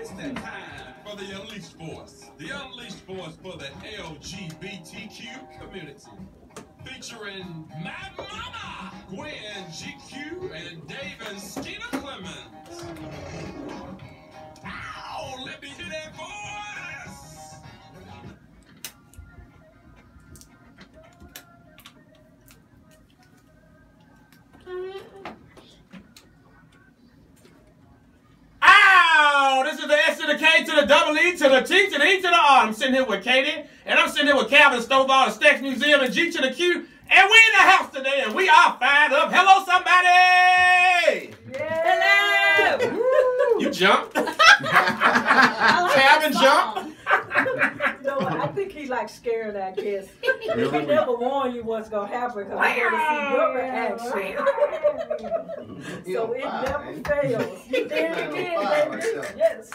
It's that time for the Unleashed Force. The Unleashed Force for the LGBTQ community. Featuring my mama, Gwen GQ, and David Skeeter Clemens. Ow, let me hear that voice! Ow! This is the S to the K to the double E to the T to the E to the R. I'm sitting here with Katie, and I'm sitting here with Calvin Stovall, the Stax Museum, and G to the Q, and we in the house today, and we are fired up. Hello, somebody! Yeah. Hello! You jumped? Calvin jumped? You know what? I think he like scared that guest. He never warned you what's gonna happen because I want to see your reaction. So it never fails. You did it again, baby. Yes.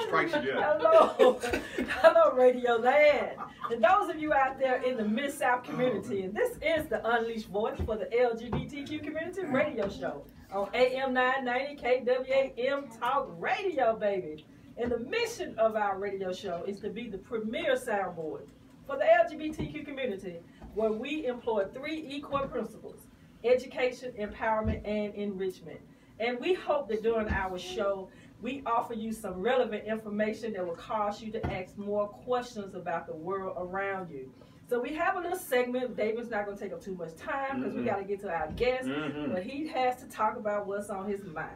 Strikes again. Hello. Hello, Radio Land. And those of you out there in the Mid-South community, this is the Unleashed Voice for the LGBTQ community radio show on AM 990 KWAM Talk Radio, baby. And the mission of our radio show is to be the premier soundboard for the LGBTQ community, where we employ 3 equal principles: education, empowerment, and enrichment. And we hope that during our show, we offer you some relevant information that will cause you to ask more questions about the world around you. So we have a little segment. David's not going to take up too much time because we got to get to our guest, but he has to talk about what's on his mind.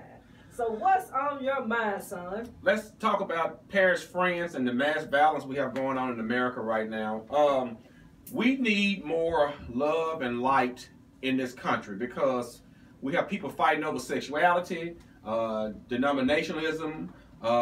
So what's on your mind, son? Let's talk about parish friends and the mass violence we have going on in America right now. We need more love and light in this country because we have people fighting over sexuality, denominationalism,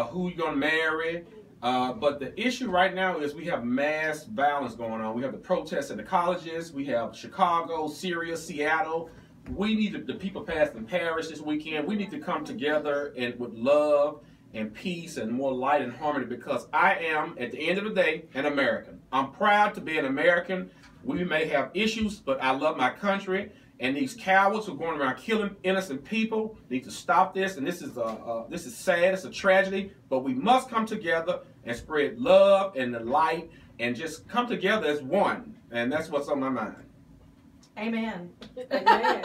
who you're going to marry. But the issue right now is we have mass violence going on. We have the protests in the colleges. We have Chicago, Syria, Seattle. We need the people passing parish this weekend. We need to come together and with love and peace and more light and harmony, because I am, at the end of the day, an American. I'm proud to be an American. We may have issues, but I love my country. And these cowards who are going around killing innocent people need to stop this. And this is sad. It's a tragedy. But we must come together and spread love and the light and just come together as one. And that's what's on my mind. Amen. Amen.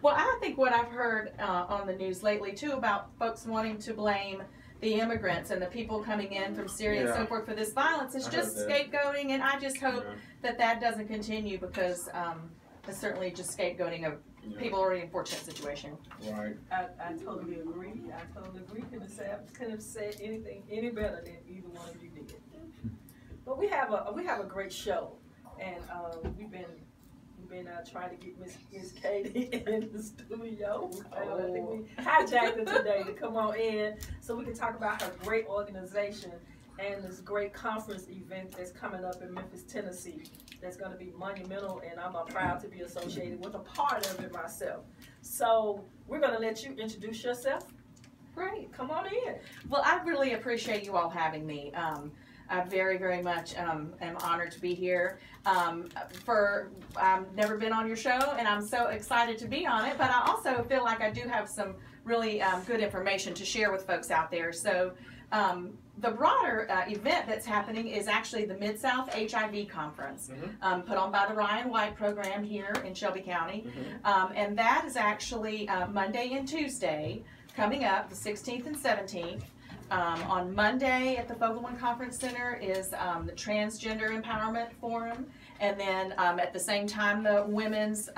Well, I think what I've heard on the news lately, too, about folks wanting to blame the immigrants and the people coming in from Syria and so forth for this violence is just scapegoating. And I just hope that that doesn't continue, because it's certainly just scapegoating of people already in a fortunate situation. Right. I totally agree. I totally agree. Couldn't have said anything any better than either one of you did. But we have a great show, and we've been trying to get Miss Katie in the studio. I think we hijacked her today to come on in so we can talk about her great organization and this great conference event that's coming up in Memphis, Tennessee. That's going to be monumental, and I'm proud to be associated with a part of it myself. So we're going to let you introduce yourself. Right. Come on in. Well, I really appreciate you all having me. I very, very much am honored to be here. I've never been on your show, and I'm so excited to be on it, but I also feel like I do have some really good information to share with folks out there. So the broader event that's happening is actually the Mid-South HIV Conference, put on by the Ryan White program here in Shelby County. And that is actually Monday and Tuesday coming up, the 16th and 17th. On Monday at the Focal One Conference Center is the Transgender Empowerment Forum, and then at the same time the Women's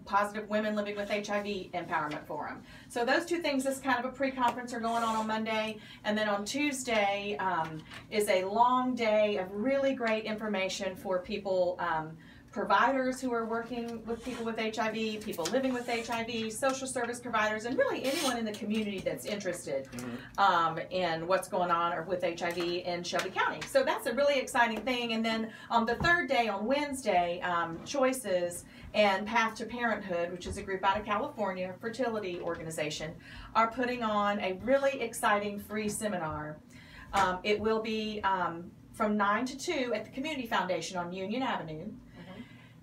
Positive Women Living with HIV Empowerment Forum. So those two things, this kind of a pre-conference, are going on Monday, and then on Tuesday is a long day of really great information for people, providers who are working with people with HIV, people living with HIV, social service providers, and really anyone in the community that's interested in what's going on or with HIV in Shelby County. So that's a really exciting thing. And then on the third day, on Wednesday, Choices and Path to Parenthood, which is a group out of California, fertility organization, are putting on a really exciting free seminar. It will be from 9 to 2 at the Community Foundation on Union Avenue.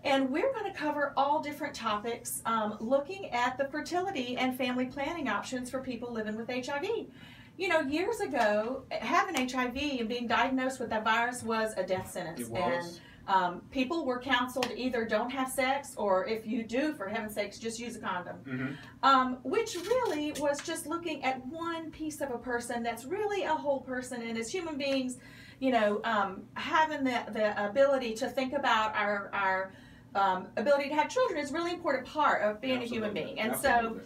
And we're going to cover all different topics looking at the fertility and family planning options for people living with HIV. you know, years ago, having HIV and being diagnosed with that virus was a death sentence. It was. And people were counseled either don't have sex, or if you do, for heaven's sakes, just use a condom. Which really was just looking at one piece of a person that's really a whole person. And as human beings, you know, having the ability to think about our ability to have children is a really important part of being a human being. And so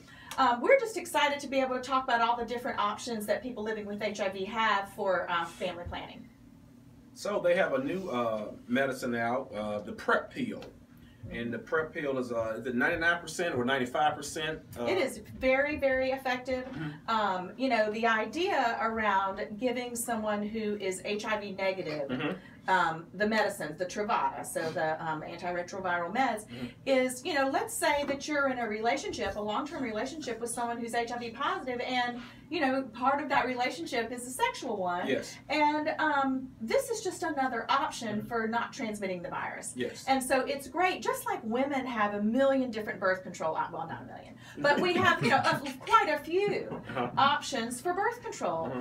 we're just excited to be able to talk about all the different options that people living with HIV have for family planning. So they have a new medicine out, the PrEP pill. And the PrEP pill is it 99% or 95%? It is very, very effective. You know, the idea around giving someone who is HIV negative the medicines, the Truvada, so the antiretroviral meds, is, you know, let's say that you're in a relationship, a long-term relationship with someone who's HIV positive, and, you know, part of that relationship is a sexual one. Yes. And this is just another option for not transmitting the virus. Yes. And so it's great, just like women have a million different birth control, well, not a million, but we have, you know, quite a few options for birth control.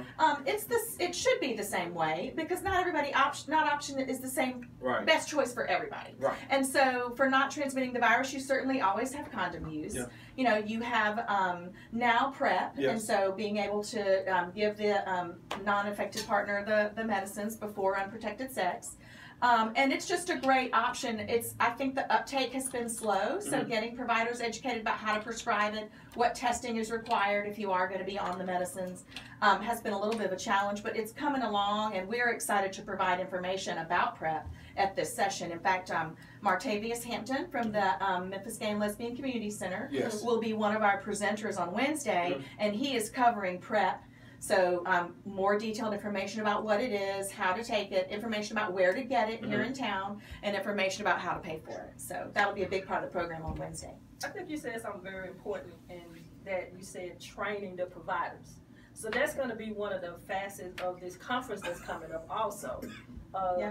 It should be the same way, because not everybody option is the same best choice for everybody. Right. And so for not transmitting the virus, you certainly always have condom use. Yeah. You know, you have now PrEP, and so being able to give the non-infected partner the medicines before unprotected sex. And it's just a great option. I think the uptake has been slow, so getting providers educated about how to prescribe it, what testing is required if you are going to be on the medicines, has been a little bit of a challenge, but it's coming along, and we're excited to provide information about PrEP at this session. In fact, Martavius Hampton from the Memphis Gay and Lesbian Community Center will be one of our presenters on Wednesday, and he is covering PrEP. So more detailed information about what it is, how to take it, information about where to get it here in town, and information about how to pay for it. So that'll be a big part of the program on Wednesday. I think you said something very important in that you said training the providers. So that's going to be one of the facets of this conference that's coming up also.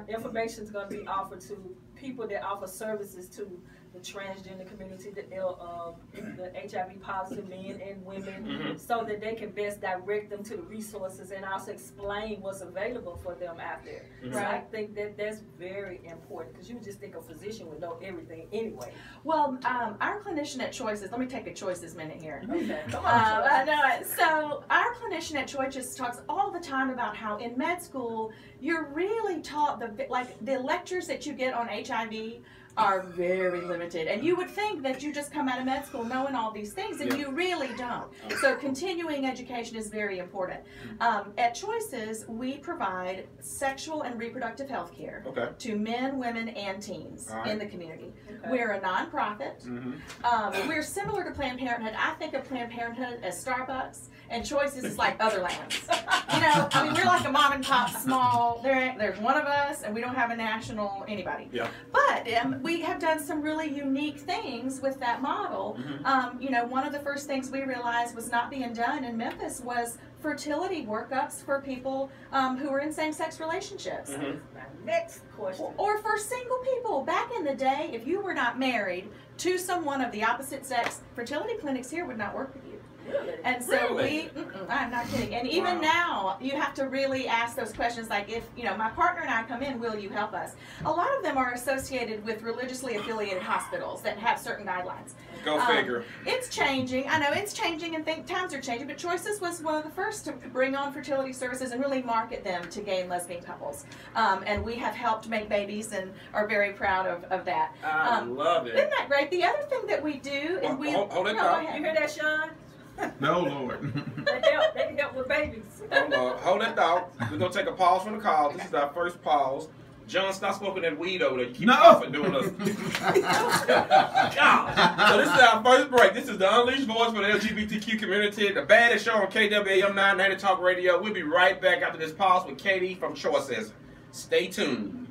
Information is going to be offered to people that offer services to the transgender community, the HIV positive men and women, so that they can best direct them to the resources and also explain what's available for them out there. So I think that that's very important, because you just think a physician would know everything anyway. Well, our clinician at Choices, let me take a Choices minute here. Okay, come on. So our clinician at Choices talks all the time about how in med school you're really taught the lectures that you get on HIV are very limited, and you would think that you just come out of med school knowing all these things, and you really don't. So continuing education is very important. At Choices, we provide sexual and reproductive health care to men, women, and teens in the community. We're a nonprofit. We're similar to Planned Parenthood. I think of Planned Parenthood as Starbucks, and Choices is like other lands. You know, I mean, we're like a mom and pop small. There's one of us, and we don't have a national anybody. But we have done some really unique things with that model. You know, one of the first things we realized was not being done in Memphis was fertility workups for people who were in same-sex relationships. Next question. Or for single people. Back in the day, if you were not married to someone of the opposite sex, fertility clinics here would not work with you. And so I'm not kidding. And even now, you have to really ask those questions like, if, you know, my partner and I come in, will you help us? A lot of them are associated with religiously affiliated hospitals that have certain guidelines. Go figure. It's changing. I know it's changing, and times are changing, but Choices was one of the first to bring on fertility services and really market them to gay and lesbian couples. And we have helped make babies and are very proud of that. I love it. Isn't that great? The other thing that we do, and hold it up. You hear that, Sean? No, Lord. They can help with babies. Hold that thought. We're going to take a pause from the call. This is our first pause. John, stop smoking that weed over there. You keep doing us. So this is our first break. This is the Unleashed Voice for the LGBTQ community, the baddest show on KWAM 990 Talk Radio. We'll be right back after this pause with Katie from Choices. Stay tuned.